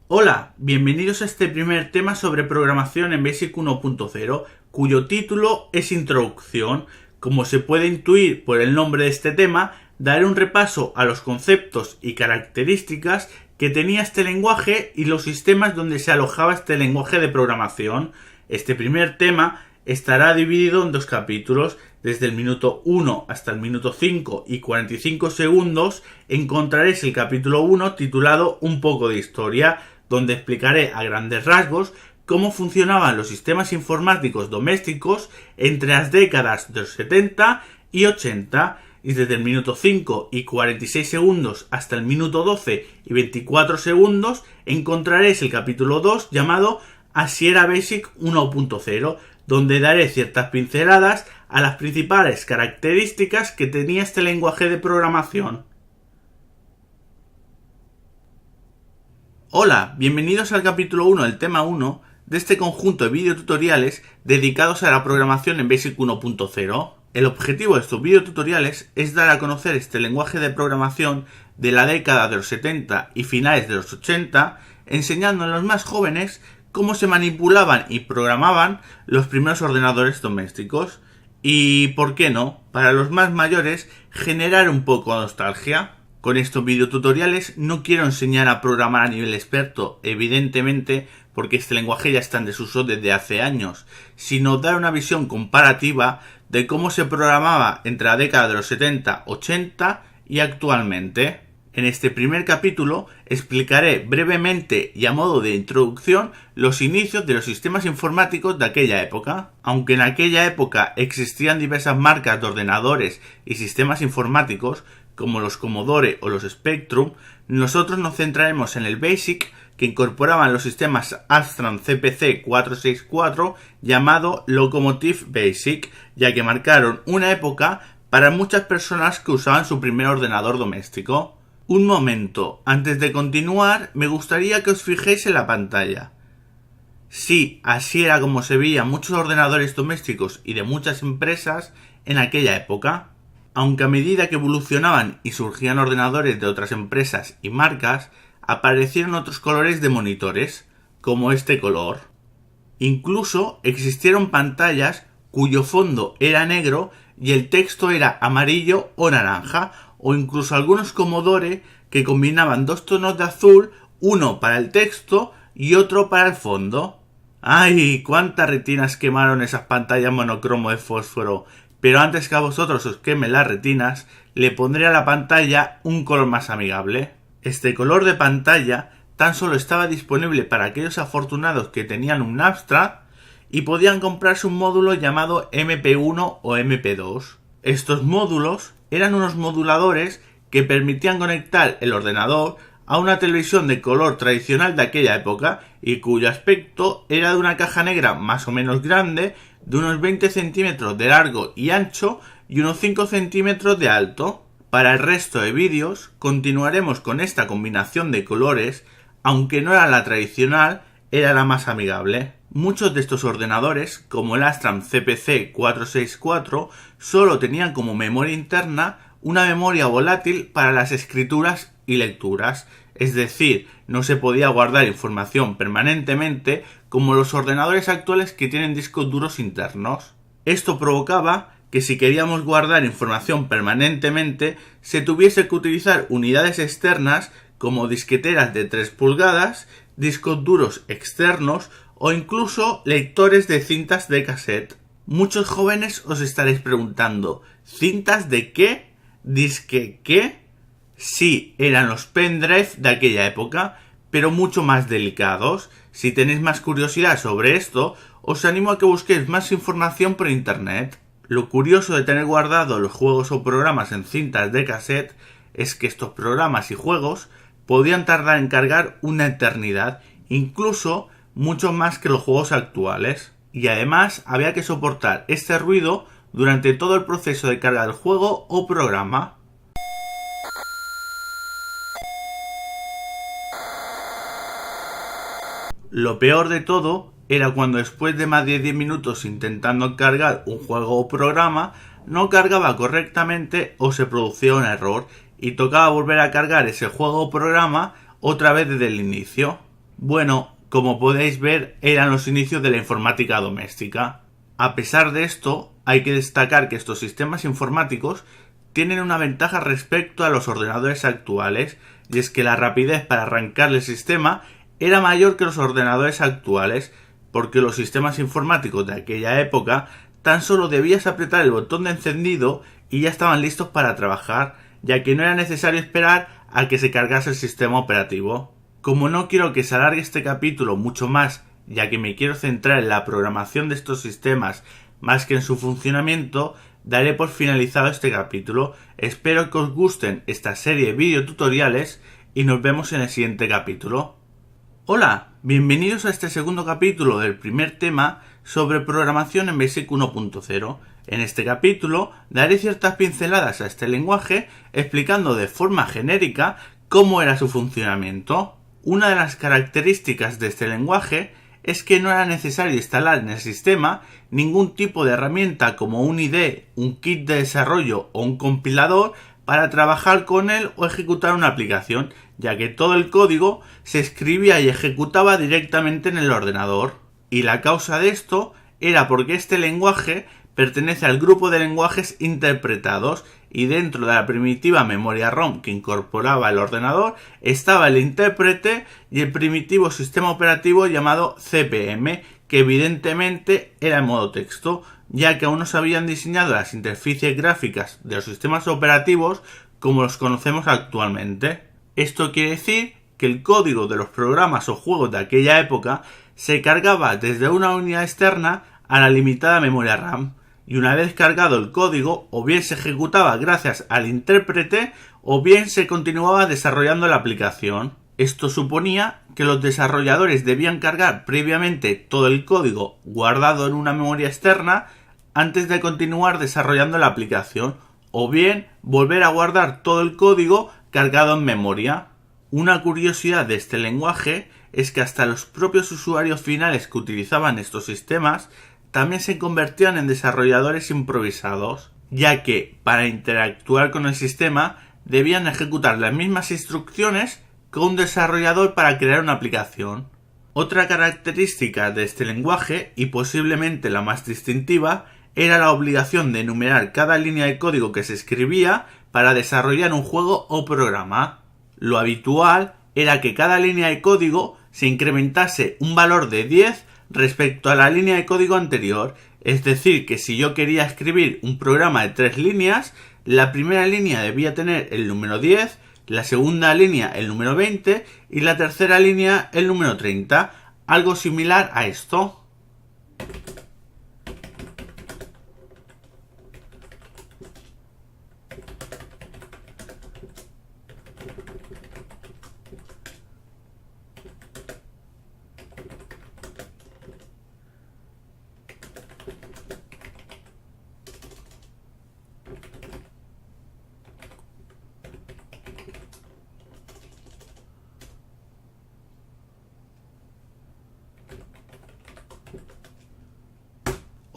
Hola, bienvenidos a este primer tema sobre programación en BASIC 1.0, cuyo título es Introducción. Como se puede intuir por el nombre de este tema, daré un repaso a los conceptos y características que tenía este lenguaje y los sistemas donde se alojaba este lenguaje de programación. Este primer tema estará dividido en dos capítulos. Desde el minuto 1 hasta el minuto 5 y 45 segundos encontraréis el capítulo 1 titulado Un poco de historia, donde explicaré a grandes rasgos cómo funcionaban los sistemas informáticos domésticos entre las décadas de los 70 y 80, y desde el minuto 5 y 46 segundos hasta el minuto 12 y 24 segundos encontraréis el capítulo 2 llamado Así era BASIC 1.0, donde daré ciertas pinceladas a las principales características que tenía este lenguaje de programación. Hola, bienvenidos al capítulo 1 del tema 1 de este conjunto de videotutoriales dedicados a la programación en BASIC 1.0. El objetivo de estos videotutoriales es dar a conocer este lenguaje de programación de la década de los 70 y finales de los 80, enseñando a los más jóvenes cómo se manipulaban y programaban los primeros ordenadores domésticos y, ¿por qué no?, para los más mayores, generar un poco de nostalgia. Con estos videotutoriales no quiero enseñar a programar a nivel experto, evidentemente, porque este lenguaje ya está en desuso desde hace años, sino dar una visión comparativa de cómo se programaba entre la década de los 70, 80 y actualmente. En este primer capítulo explicaré brevemente y a modo de introducción los inicios de los sistemas informáticos de aquella época. Aunque en aquella época existían diversas marcas de ordenadores y sistemas informáticos, como los Commodore o los Spectrum, nosotros nos centraremos en el BASIC, que incorporaban los sistemas Amstrad CPC 464 llamado Locomotive BASIC, ya que marcaron una época para muchas personas que usaban su primer ordenador doméstico. Un momento, antes de continuar, me gustaría que os fijéis en la pantalla. Sí, así era como se veían muchos ordenadores domésticos y de muchas empresas en aquella época. Aunque a medida que evolucionaban y surgían ordenadores de otras empresas y marcas, aparecieron otros colores de monitores, como este color. Incluso existieron pantallas cuyo fondo era negro y el texto era amarillo o naranja, o incluso algunos Commodore que combinaban dos tonos de azul, uno para el texto y otro para el fondo. ¡Ay! ¡Cuántas retinas quemaron esas pantallas monocromo de fósforo! Pero antes que a vosotros os quemen las retinas, le pondré a la pantalla un color más amigable. Este color de pantalla tan solo estaba disponible para aquellos afortunados que tenían un Amstrad y podían comprarse un módulo llamado MP1 o MP2. Estos módulos eran unos moduladores que permitían conectar el ordenador a una televisión de color tradicional de aquella época y cuyo aspecto era de una caja negra más o menos grande, de unos 20 centímetros de largo y ancho y unos 5 centímetros de alto. Para el resto de vídeos continuaremos con esta combinación de colores, aunque no era la tradicional, era la más amigable. Muchos de estos ordenadores, como el Amstrad CPC 464, solo tenían como memoria interna una memoria volátil para las escrituras y lecturas, es decir, no se podía guardar información permanentemente como los ordenadores actuales que tienen discos duros internos. Esto provocaba que si queríamos guardar información permanentemente se tuviese que utilizar unidades externas como disqueteras de 3 pulgadas, discos duros externos o incluso lectores de cintas de cassette. Muchos jóvenes os estaréis preguntando, ¿cintas de qué? ¿Disque qué? Sí, eran los pendrive de aquella época, pero mucho más delicados. Si tenéis más curiosidad sobre esto, os animo a que busquéis más información por internet. Lo curioso de tener guardados los juegos o programas en cintas de cassette es que estos programas y juegos podían tardar en cargar una eternidad, incluso mucho más que los juegos actuales. Y además había que soportar este ruido durante todo el proceso de carga del juego o programa. Lo peor de todo era cuando después de más de 10 minutos intentando cargar un juego o programa, no cargaba correctamente o se producía un error y tocaba volver a cargar ese juego o programa otra vez desde el inicio. Bueno, como podéis ver, eran los inicios de la informática doméstica. A pesar de esto, hay que destacar que estos sistemas informáticos tienen una ventaja respecto a los ordenadores actuales, y es que la rapidez para arrancar el sistema era mayor que los ordenadores actuales, porque los sistemas informáticos de aquella época tan solo debías apretar el botón de encendido y ya estaban listos para trabajar, ya que no era necesario esperar a que se cargase el sistema operativo. Como no quiero que se alargue este capítulo mucho más, ya que me quiero centrar en la programación de estos sistemas más que en su funcionamiento, daré por finalizado este capítulo. Espero que os gusten esta serie de videotutoriales y nos vemos en el siguiente capítulo. Hola, bienvenidos a este segundo capítulo del primer tema sobre programación en BASIC 1.0. En este capítulo daré ciertas pinceladas a este lenguaje explicando de forma genérica cómo era su funcionamiento. Una de las características de este lenguaje es que no era necesario instalar en el sistema ningún tipo de herramienta como un IDE, un kit de desarrollo o un compilador para trabajar con él o ejecutar una aplicación, ya que todo el código se escribía y ejecutaba directamente en el ordenador. Y la causa de esto era porque este lenguaje pertenece al grupo de lenguajes interpretados y dentro de la primitiva memoria ROM que incorporaba el ordenador estaba el intérprete y el primitivo sistema operativo llamado CPM, que evidentemente era en modo texto, ya que aún no se habían diseñado las interfaces gráficas de los sistemas operativos como los conocemos actualmente. Esto quiere decir que el código de los programas o juegos de aquella época se cargaba desde una unidad externa a la limitada memoria RAM, y una vez cargado el código o bien se ejecutaba gracias al intérprete o bien se continuaba desarrollando la aplicación. Esto suponía que los desarrolladores debían cargar previamente todo el código guardado en una memoria externa antes de continuar desarrollando la aplicación, o bien volver a guardar todo el código cargado en memoria. Una curiosidad de este lenguaje es que hasta los propios usuarios finales que utilizaban estos sistemas también se convertían en desarrolladores improvisados, ya que para interactuar con el sistema debían ejecutar las mismas instrucciones que un desarrollador para crear una aplicación. Otra característica de este lenguaje, y posiblemente la más distintiva, era la obligación de enumerar cada línea de código que se escribía para desarrollar un juego o programa. Lo habitual era que cada línea de código se incrementase un valor de 10 respecto a la línea de código anterior, es decir, que si yo quería escribir un programa de 3 líneas, la primera línea debía tener el número 10, la segunda línea el número 20 y la tercera línea el número 30, algo similar a esto.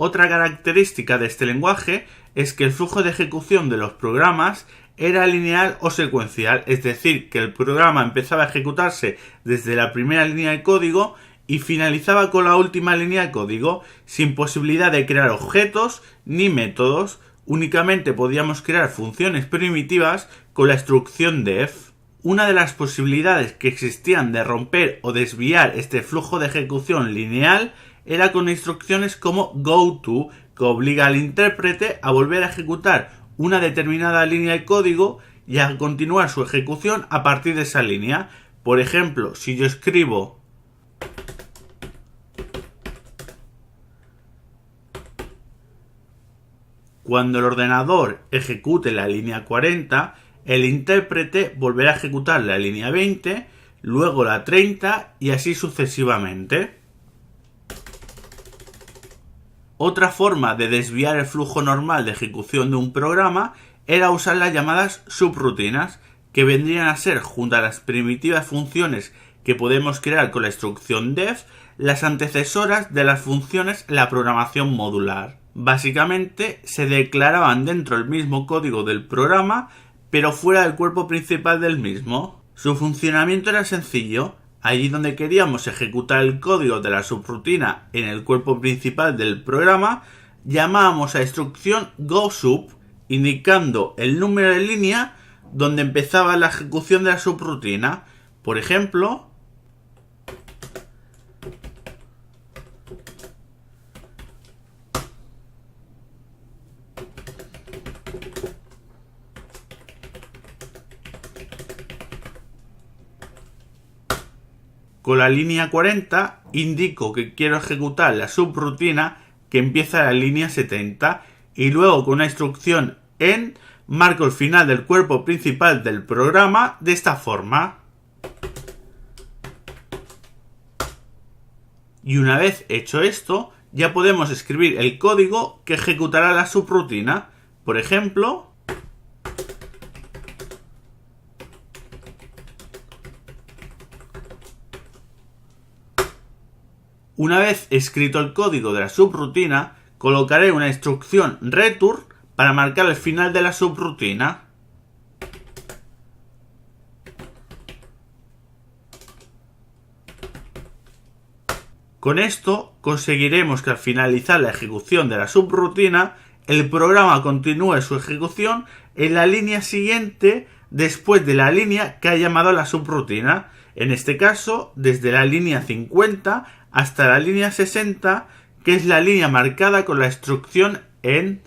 Otra característica de este lenguaje es que el flujo de ejecución de los programas era lineal o secuencial, es decir, que el programa empezaba a ejecutarse desde la primera línea de código y finalizaba con la última línea de código, sin posibilidad de crear objetos ni métodos. Únicamente podíamos crear funciones primitivas con la instrucción def. Una de las posibilidades que existían de romper o desviar este flujo de ejecución lineal era con instrucciones como goTo, que obliga al intérprete a volver a ejecutar una determinada línea de código y a continuar su ejecución a partir de esa línea. Por ejemplo, si yo escribo cuando el ordenador ejecute la línea 40, el intérprete volverá a ejecutar la línea 20, luego la 30 y así sucesivamente. Otra forma de desviar el flujo normal de ejecución de un programa era usar las llamadas subrutinas, que vendrían a ser, junto a las primitivas funciones que podemos crear con la instrucción def, las antecesoras de las funciones en la programación modular. Básicamente se declaraban dentro del mismo código del programa, pero fuera del cuerpo principal del mismo. Su funcionamiento era sencillo. allí donde queríamos ejecutar el código de la subrutina en el cuerpo principal del programa, llamábamos a la instrucción goSub, indicando el número de línea donde empezaba la ejecución de la subrutina. Por ejemplo, con la línea 40 indico que quiero ejecutar la subrutina que empieza en la línea 70 y luego con una instrucción end marco el final del cuerpo principal del programa de esta forma. Y una vez hecho esto, ya podemos escribir el código que ejecutará la subrutina. Por ejemplo, una vez escrito el código de la subrutina, colocaré una instrucción return para marcar el final de la subrutina. Con esto conseguiremos que al finalizar la ejecución de la subrutina, el programa continúe su ejecución en la línea siguiente después de la línea que ha llamado a la subrutina. En este caso, desde la línea 50 hasta la línea 60, que es la línea marcada con la instrucción end.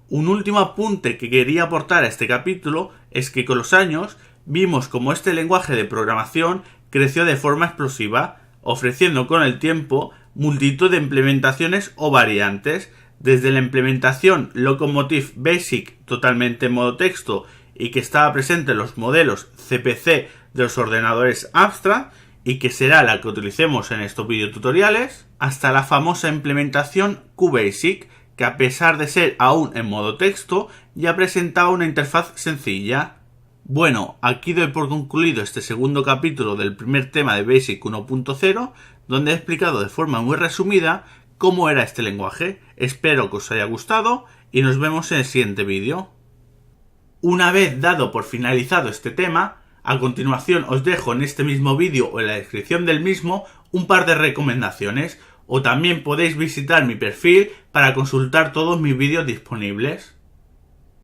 Un último apunte que quería aportar a este capítulo es que con los años vimos cómo este lenguaje de programación creció de forma explosiva, ofreciendo con el tiempo multitud de implementaciones o variantes, desde la implementación Locomotive Basic totalmente en modo texto y que estaba presente en los modelos CPC de los ordenadores Amstrad y que será la que utilicemos en estos videotutoriales, hasta la famosa implementación QBasic, que a pesar de ser aún en modo texto, ya presentaba una interfaz sencilla. Bueno, aquí doy por concluido este segundo capítulo del primer tema de Basic 1.0, donde he explicado de forma muy resumida cómo era este lenguaje. Espero que os haya gustado y nos vemos en el siguiente vídeo. Una vez dado por finalizado este tema, a continuación os dejo en este mismo vídeo o en la descripción del mismo un par de recomendaciones, o también podéis visitar mi perfil para consultar todos mis vídeos disponibles.